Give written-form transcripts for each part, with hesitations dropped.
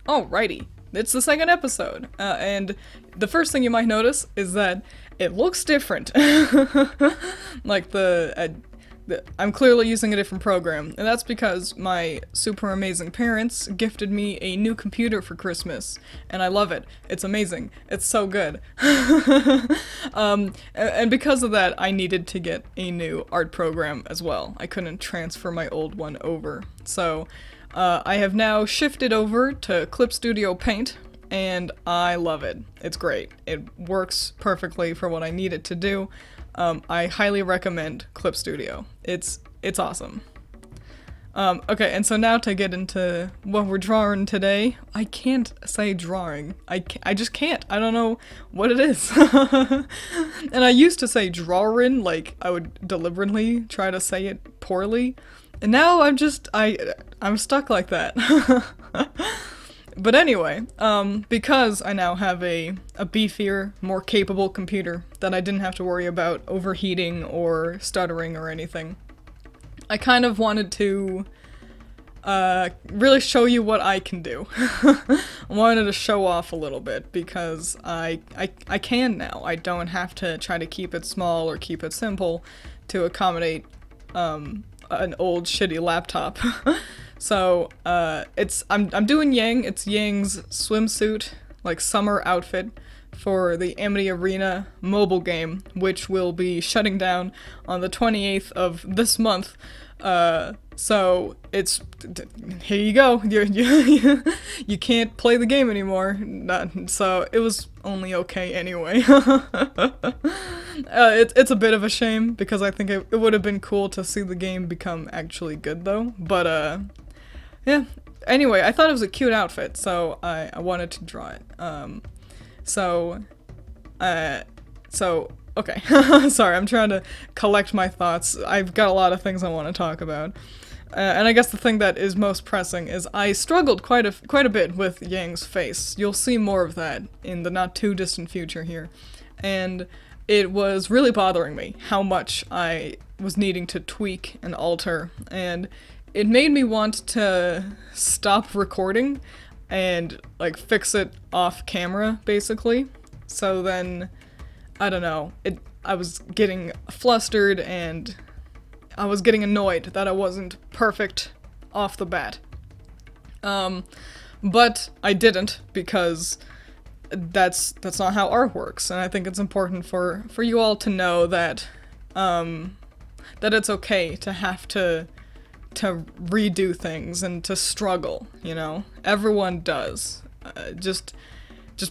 Alrighty, it's the second episode, and the first thing you might notice is that it looks different. Like I'm clearly using a different program, and that's because my super amazing parents gifted me a new computer for Christmas, and I love it. It's amazing. It's so good. And because of that, I needed to get a new art program as well. I couldn't transfer my old one over, so I have now shifted over to Clip Studio Paint, and I love it. It's great. It works perfectly for what I need it to do. I highly recommend Clip Studio. It's awesome. Okay, and so now to get into what we're drawing today, I can't say drawing. I just can't. I don't know what it is. And I used to say drawing, like I would deliberately try to say it poorly. And now I'm stuck like that. But anyway, because I now have a beefier, more capable computer that I didn't have to worry about overheating or stuttering or anything, I kind of wanted to really show you what I can do. I wanted to show off a little bit because I can now. I don't have to try to keep it small or keep it simple to accommodate an old shitty laptop. So, I'm doing Yang. It's Yang's swimsuit, like, summer outfit for the Amity Arena mobile game, which will be shutting down on the 28th of this month. So here you go. You can't play the game anymore. So it was only okay anyway. It's a bit of a shame because I think it would have been cool to see the game become actually good though. But yeah. Anyway, I thought it was a cute outfit, so I wanted to draw it. So okay. Sorry, I'm trying to collect my thoughts. I've got a lot of things I want to talk about. And I guess the thing that is most pressing is I struggled quite a bit with Yang's face. You'll see more of that in the not too distant future here. And it was really bothering me how much I was needing to tweak and alter, and it made me want to stop recording and, like, fix it off camera, basically. So then, I don't know, I was getting flustered and I was getting annoyed that I wasn't perfect off the bat. But I didn't, because that's not how art works, and I think it's important for you all to know that that it's okay to have to redo things and to struggle, you know? Everyone does. Just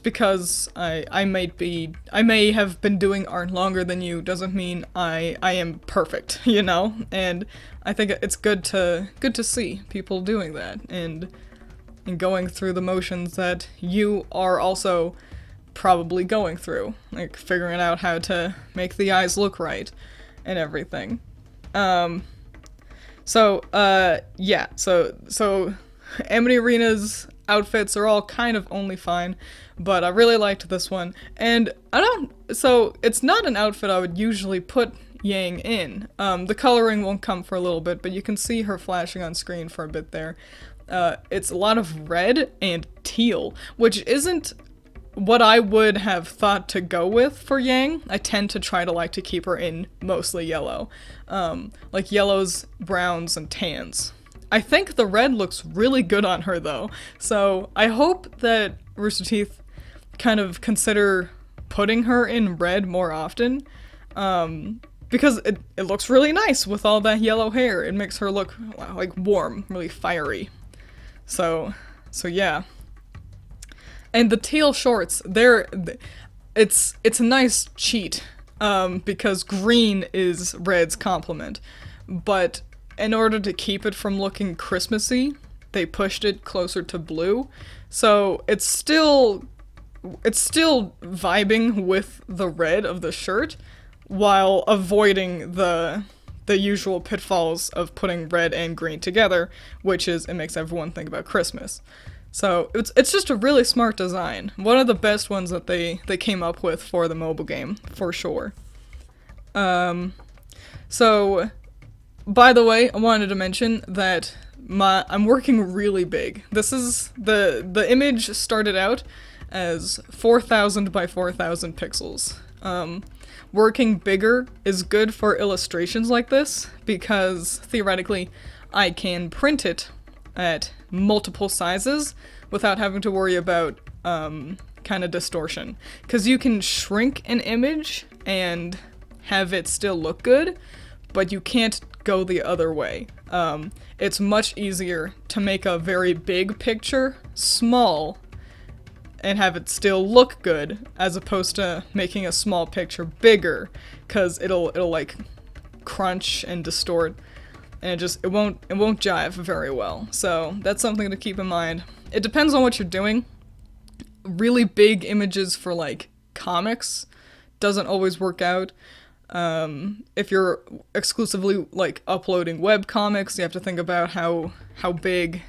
because I may have been doing art longer than you doesn't mean I am perfect, you know? And I think it's good to see people doing that and going through the motions that you are also probably going through, like figuring out how to make the eyes look right and everything. So Amity Arena's outfits are all kind of only fine, but I really liked this one, and so it's not an outfit I would usually put Yang in. The coloring won't come for a little bit, but you can see her flashing on screen for a bit there. It's a lot of red and teal, which isn't what I would have thought to go with for Yang. I tend to try to like to keep her in mostly yellow. Like yellows, browns, and tans. I think the red looks really good on her though, so I hope that Rooster Teeth kind of consider putting her in red more often, because it looks really nice with all that yellow hair. It makes her look like warm, really fiery. So yeah. And the teal shorts, it's a nice cheat, because green is red's complement, but in order to keep it from looking Christmassy, they pushed it closer to blue, so it's still vibing with the red of the shirt, while avoiding the usual pitfalls of putting red and green together, which is it makes everyone think about Christmas. So it's just a really smart design. One of the best ones that they came up with for the mobile game, for sure. So, by the way, I wanted to mention that I'm working really big. This is the image started out as 4,000 by 4,000 pixels. Working bigger is good for illustrations like this because theoretically I can print it at multiple sizes without having to worry about kind of distortion. Because you can shrink an image and have it still look good, but you can't go the other way. It's much easier to make a very big picture small and have it still look good, as opposed to making a small picture bigger, because it'll like crunch and distort, and it won't jive very well. So that's something to keep in mind. It depends on what you're doing. Really big images for like comics doesn't always work out. If you're exclusively like uploading web comics, you have to think about how big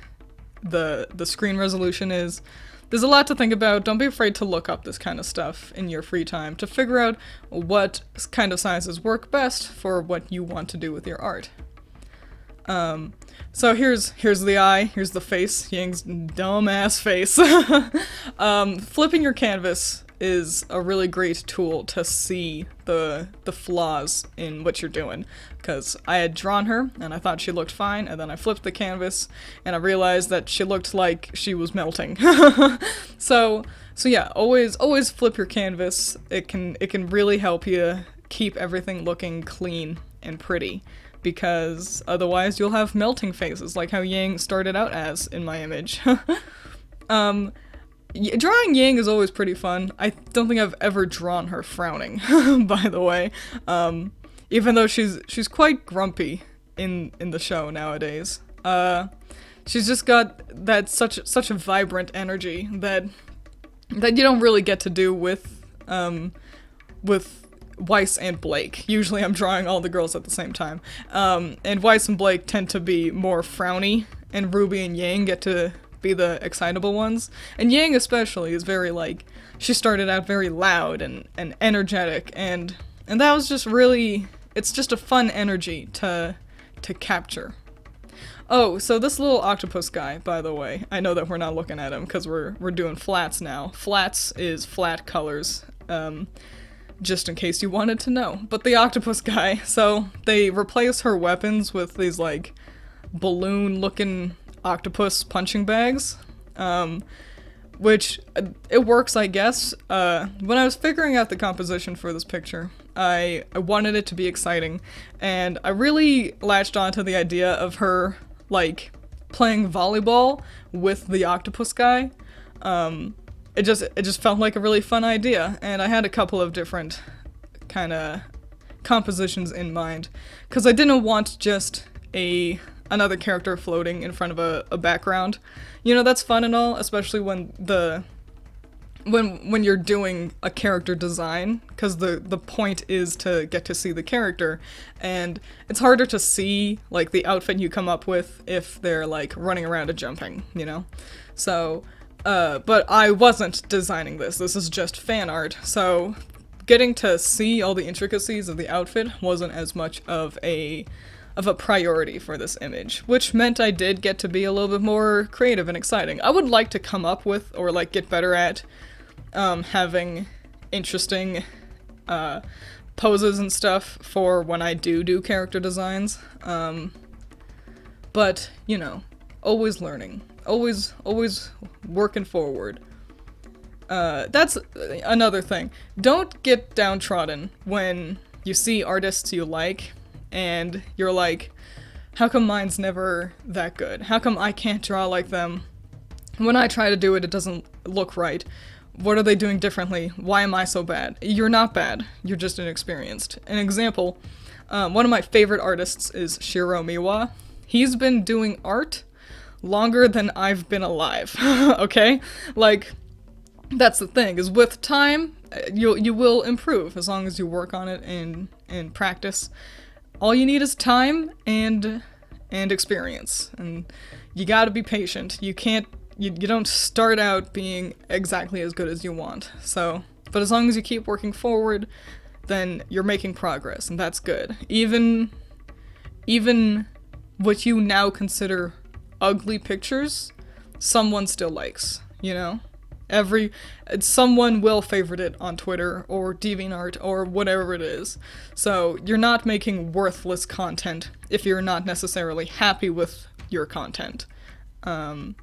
the screen resolution is. There's a lot to think about. Don't be afraid to look up this kind of stuff in your free time to figure out what kind of sizes work best for what you want to do with your art. So here's the eye, here's the face, Yang's dumbass face. Flipping your canvas is a really great tool to see the flaws in what you're doing, because I had drawn her and I thought she looked fine, and then I flipped the canvas and I realized that she looked like she was melting. So yeah, always flip your canvas. It can really help you keep everything looking clean and pretty, because otherwise you'll have melting faces like how Yang started out as in my image. Drawing Yang is always pretty fun. I don't think I've ever drawn her frowning, by the way. Even though she's quite grumpy in the show nowadays. She's just got that such a vibrant energy that you don't really get to do with Weiss and Blake. Usually I'm drawing all the girls at the same time. And Weiss and Blake tend to be more frowny, and Ruby and Yang get to be the excitable ones. And Yang especially is very like, she started out very loud and energetic, and that was just really, it's just a fun energy to capture. Oh, so this little octopus guy, by the way, I know that we're not looking at him because we're doing flats now. Flats is flat colors, just in case you wanted to know. But the octopus guy, so they replace her weapons with these like balloon-looking octopus punching bags, which it works, I guess. When I was figuring out the composition for this picture, I wanted it to be exciting, and I really latched onto the idea of her like playing volleyball with the octopus guy. It just felt like a really fun idea, and I had a couple of different kind of compositions in mind, because I didn't want just another character floating in front of a background. You know, that's fun and all, especially when you're doing a character design, because the point is to get to see the character, and it's harder to see like the outfit you come up with if they're like running around and jumping, you know? So, but I wasn't designing this. This is just fan art, so getting to see all the intricacies of the outfit wasn't as much of a priority for this image, which meant I did get to be a little bit more creative and exciting. I would like to come up with, or like get better at, having interesting poses and stuff for when I do character designs. But, you know, always learning. Always working forward. That's another thing. Don't get downtrodden when you see artists you like and you're like, how come mine's never that good? How come I can't draw like them? When I try to do it, it doesn't look right. What are they doing differently? Why am I so bad? You're not bad. You're just inexperienced. An example, one of my favorite artists is Shiro Miwa. He's been doing art longer than I've been alive, okay? Like, that's the thing, is with time, you will improve as long as you work on it and practice. All you need is time and experience, and you gotta be patient. You don't start out being exactly as good as you want. So, but as long as you keep working forward, then you're making progress, and that's good. Even what you now consider ugly pictures, someone still likes, you know? Someone will favorite it on Twitter or DeviantArt or whatever it is. So you're not making worthless content if you're not necessarily happy with your content. Don't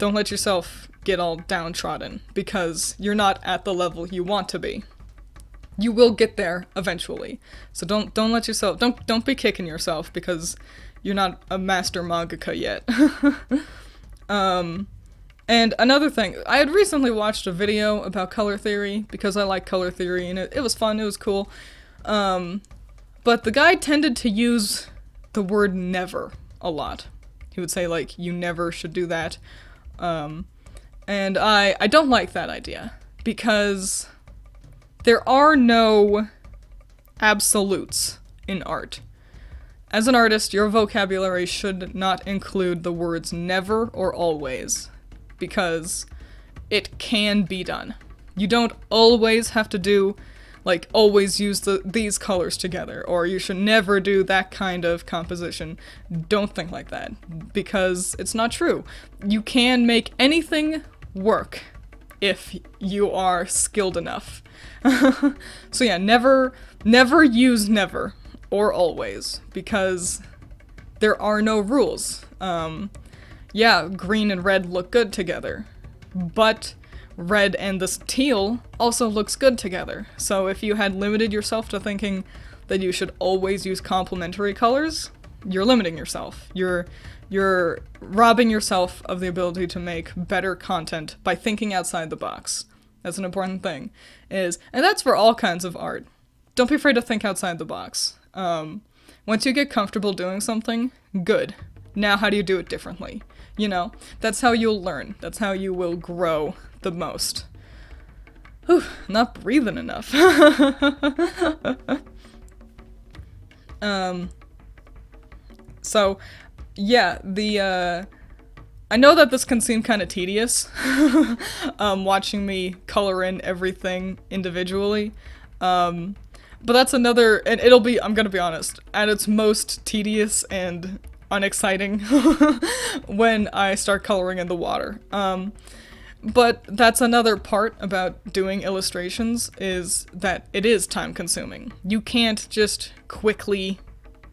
let yourself get all downtrodden because you're not at the level you want to be. You will get there eventually. So don't let yourself don't be kicking yourself because you're not a master mangaka yet. And another thing, I had recently watched a video about color theory because I like color theory and it was fun, it was cool. But the guy tended to use the word never a lot. He would say like, you never should do that. And I don't like that idea because there are no absolutes in art. As an artist, your vocabulary should not include the words never or always, because it can be done. You don't always have to do, like, always use these colors together, or you should never do that kind of composition. Don't think like that, because it's not true. You can make anything work if you are skilled enough. So yeah, never use never or always, because there are no rules. Yeah, green and red look good together, but red and this teal also looks good together. So if you had limited yourself to thinking that you should always use complementary colors, you're limiting yourself. You're robbing yourself of the ability to make better content by thinking outside the box. That's an important thing. And that's for all kinds of art. Don't be afraid to think outside the box. Once you get comfortable doing something, good. Now how do you do it differently? You know, that's how you'll learn. That's how you will grow the most. Whew, not breathing enough. So, yeah, I know that this can seem kind of tedious, watching me color in everything individually, but that's another, and I'm gonna be honest, at its most tedious and unexciting when I start coloring in the water. But that's another part about doing illustrations, is that it is time consuming. You can't just quickly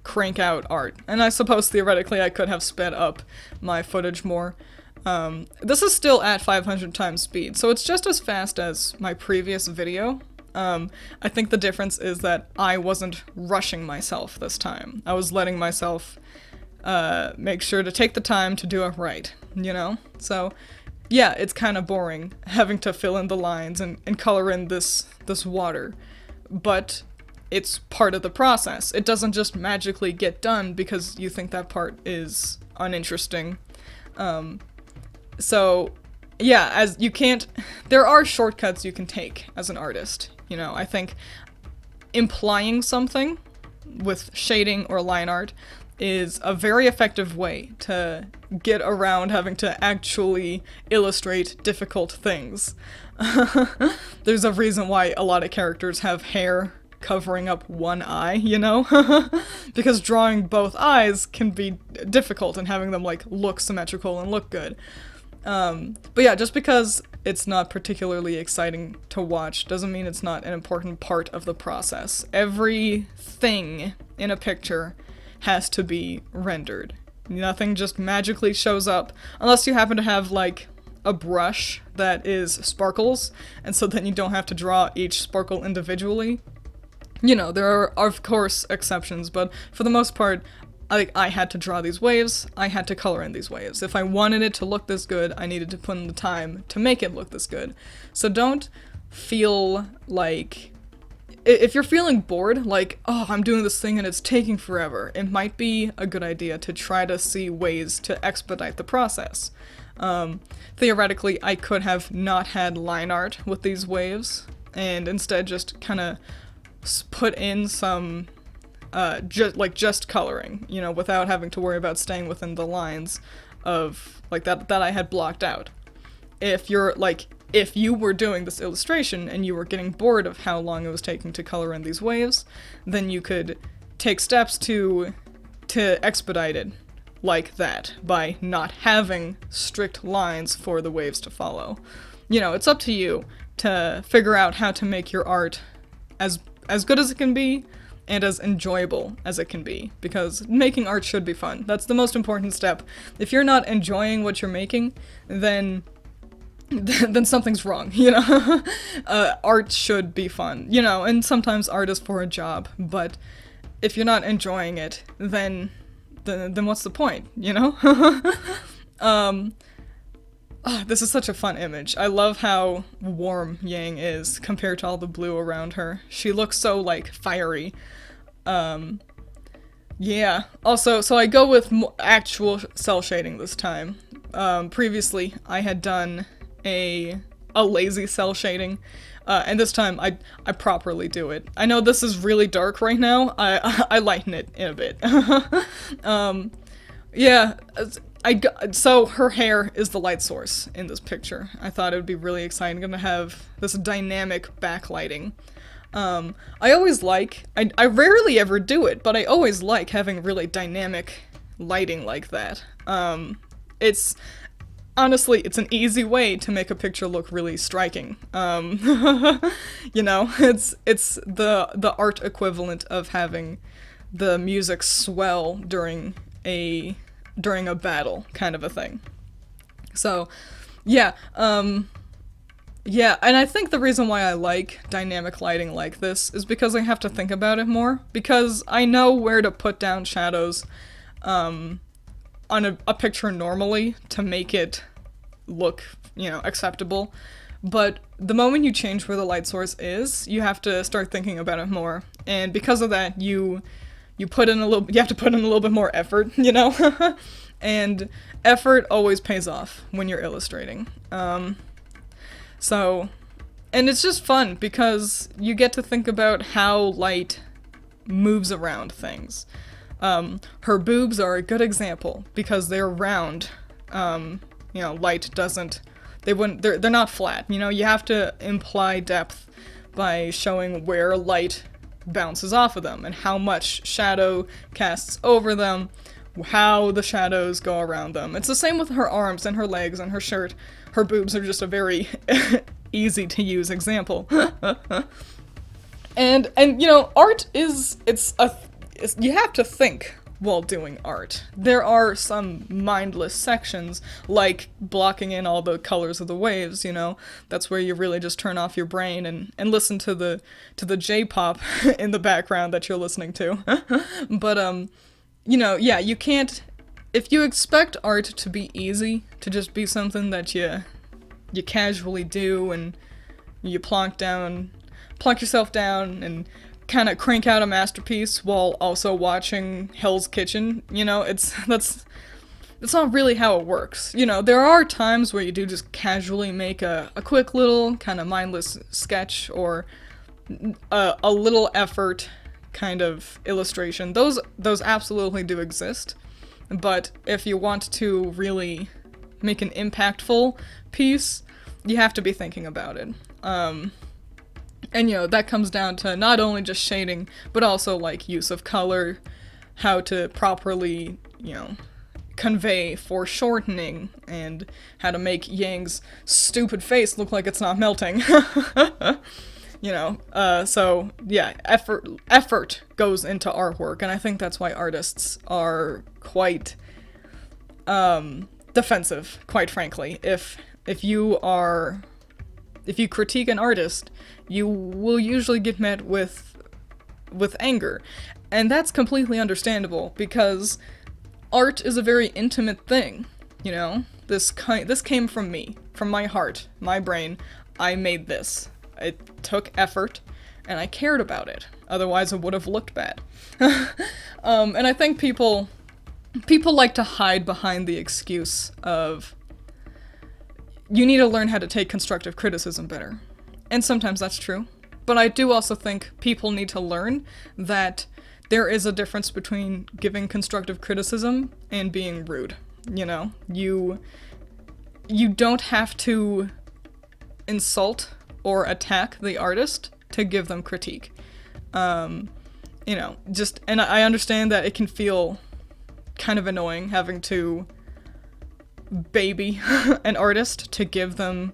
crank out art. And I suppose theoretically I could have sped up my footage more. This is still at 500 times speed, so it's just as fast as my previous video. I think the difference is that I wasn't rushing myself this time. I was letting myself make sure to take the time to do it right, you know? So, yeah, it's kind of boring having to fill in the lines and color in this water, but it's part of the process. It doesn't just magically get done because you think that part is uninteresting. So, yeah, there are shortcuts you can take as an artist, you know? I think implying something with shading or line art is a very effective way to get around having to actually illustrate difficult things. There's a reason why a lot of characters have hair covering up one eye, you know? Because drawing both eyes can be difficult and having them, like, look symmetrical and look good. But yeah, just because it's not particularly exciting to watch doesn't mean it's not an important part of the process. Everything in a picture has to be rendered. Nothing just magically shows up, unless you happen to have, like, a brush that is sparkles, and so then you don't have to draw each sparkle individually. You know, there are, of course, exceptions, but for the most part, I had to draw these waves, I had to color in these waves. If I wanted it to look this good, I needed to put in the time to make it look this good. So don't feel like... If you're feeling bored, like, oh, I'm doing this thing and it's taking forever, it might be a good idea to try to see ways to expedite the process. Theoretically, I could have not had line art with these waves, and instead just kind of put in some, just coloring, you know, without having to worry about staying within the lines of, like, that I had blocked out. If you were doing this illustration and you were getting bored of how long it was taking to color in these waves, then you could take steps to expedite it like that by not having strict lines for the waves to follow. You know, it's up to you to figure out how to make your art as good as it can be and as enjoyable as it can be, because making art should be fun. That's the most important step. If you're not enjoying what you're making, then something's wrong, you know? Art should be fun, you know, and sometimes art is for a job, but if you're not enjoying it, then what's the point, you know? This is such a fun image. I love how warm Yang is compared to all the blue around her. She looks so, like, fiery. Yeah. Also, so I go with actual cell shading this time. Previously, I had done a lazy cell shading, and this time I properly do it. I know this is really dark right now. I lighten it in a bit. Yeah. So her hair is the light source in this picture. I thought it would be really exciting to have this dynamic backlighting. I always I rarely ever do it, but I always like having really dynamic lighting like that. Honestly, it's an easy way to make a picture look really striking. You know, it's the art equivalent of having the music swell during a battle, kind of a thing. So, yeah, yeah, and I think the reason why I like dynamic lighting like this is because I have to think about it more, because I know where to put down shadows, on a picture normally to make it look, you know, acceptable. But the moment you change where the light source is, you have to start thinking about it more. And because of that, you have to put in a little bit more effort, you know? And effort always pays off when you're illustrating. So, and it's just fun because you get to think about how light moves around things. Her boobs are a good example because they're round. You know, light doesn't, they're not flat. You know, you have to imply depth by showing where light bounces off of them and how much shadow casts over them, how the shadows go around them. It's the same with her arms and her legs and her shirt. Her boobs are just a very easy to use example. And you know, art is, you have to think while doing art. There are some mindless sections, like blocking in all the colors of the waves, you know. That's where you really just turn off your brain and listen to the J-pop in the background that you're listening to. But, you know, yeah, you can't, if you expect art to be easy, to just be something that you casually do and you plonk yourself down and kind of crank out a masterpiece while also watching Hell's Kitchen, you know, that's not really how it works. You know, there are times where you do just casually make a quick little kind of mindless sketch or a little effort kind of illustration. Those absolutely do exist. But if you want to really make an impactful piece, you have to be thinking about it. And, you know, that comes down to not only just shading, but also, like, use of color, how to properly, you know, convey foreshortening, and how to make Yang's stupid face look like it's not melting. You know, so, yeah, effort goes into artwork, and I think that's why artists are quite, defensive, quite frankly. If you critique an artist, you will usually get met with anger. And that's completely understandable, because art is a very intimate thing, you know? This came from me, from my heart, my brain. I made this. It took effort, and I cared about it. Otherwise it would have looked bad. And I think people like to hide behind the excuse of, you need to learn how to take constructive criticism better. And sometimes that's true. But I do also think people need to learn that there is a difference between giving constructive criticism and being rude. You know, you don't have to insult or attack the artist to give them critique. You know, and I understand that it can feel kind of annoying having to baby an artist to give them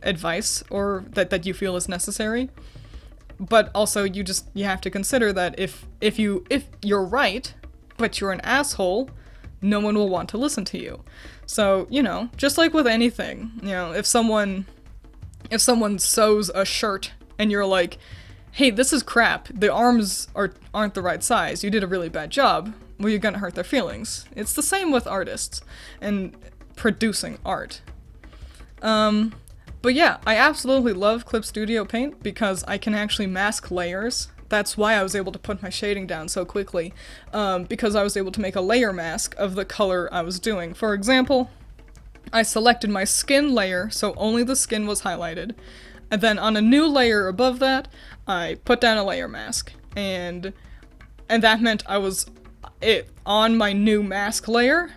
advice or that you feel is necessary. But also you have to consider that if you're right, but you're an asshole, no one will want to listen to you. So, just like with anything, if someone sews a shirt and you're like, hey, this is crap, the arms aren't the right size, you did a really bad job, well, you're gonna hurt their feelings. It's the same with artists and producing art. But yeah, I absolutely love Clip Studio Paint because I can actually mask layers. That's why I was able to put my shading down so quickly, because I was able to make a layer mask of the color I was doing. For example, I selected my skin layer, so only the skin was highlighted, and then on a new layer above that, I put down a layer mask, and that meant on my new mask layer,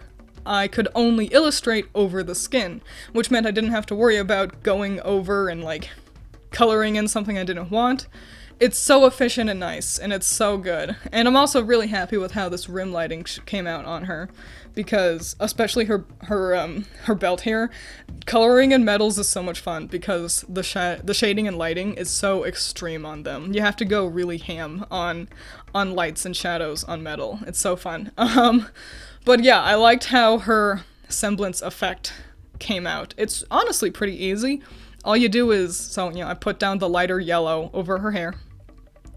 I could only illustrate over the skin, which meant I didn't have to worry about going over and, like, coloring in something I didn't want. It's so efficient and nice, and it's so good. And I'm also really happy with how this rim lighting came out on her, because, especially her belt here, coloring in metals is so much fun, because the shading and lighting is so extreme on them. You have to go really ham on lights and shadows on metal. It's so fun. But yeah, I liked how her semblance effect came out. It's honestly pretty easy. All you do is, I put down the lighter yellow over her hair,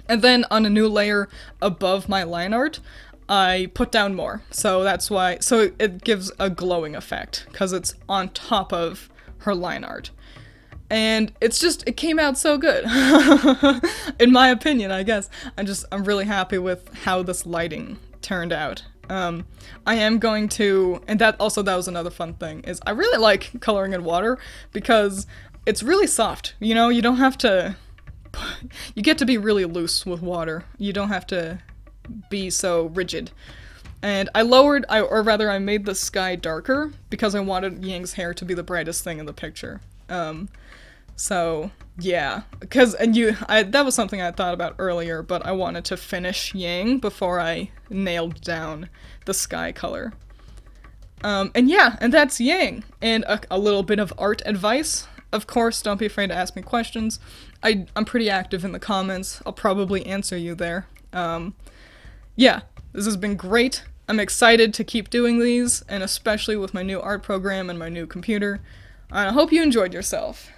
and then on a new layer above my line art, I put down more. So it gives a glowing effect, because it's on top of her line art. And it came out so good. In my opinion, I guess. I'm really happy with how this lighting turned out. I am going to, and that was another fun thing, is I really like coloring in water, because it's really soft, you don't have to, you get to be really loose with water, you don't have to be so rigid. And I made the sky darker, because I wanted Yang's hair to be the brightest thing in the picture. So, yeah, that was something I thought about earlier, but I wanted to finish Yang before I nailed down the sky color. And that's Yang, and a little bit of art advice. Of course, don't be afraid to ask me questions. I'm pretty active in the comments. I'll probably answer you there. This has been great. I'm excited to keep doing these, and especially with my new art program and my new computer. I hope you enjoyed yourself.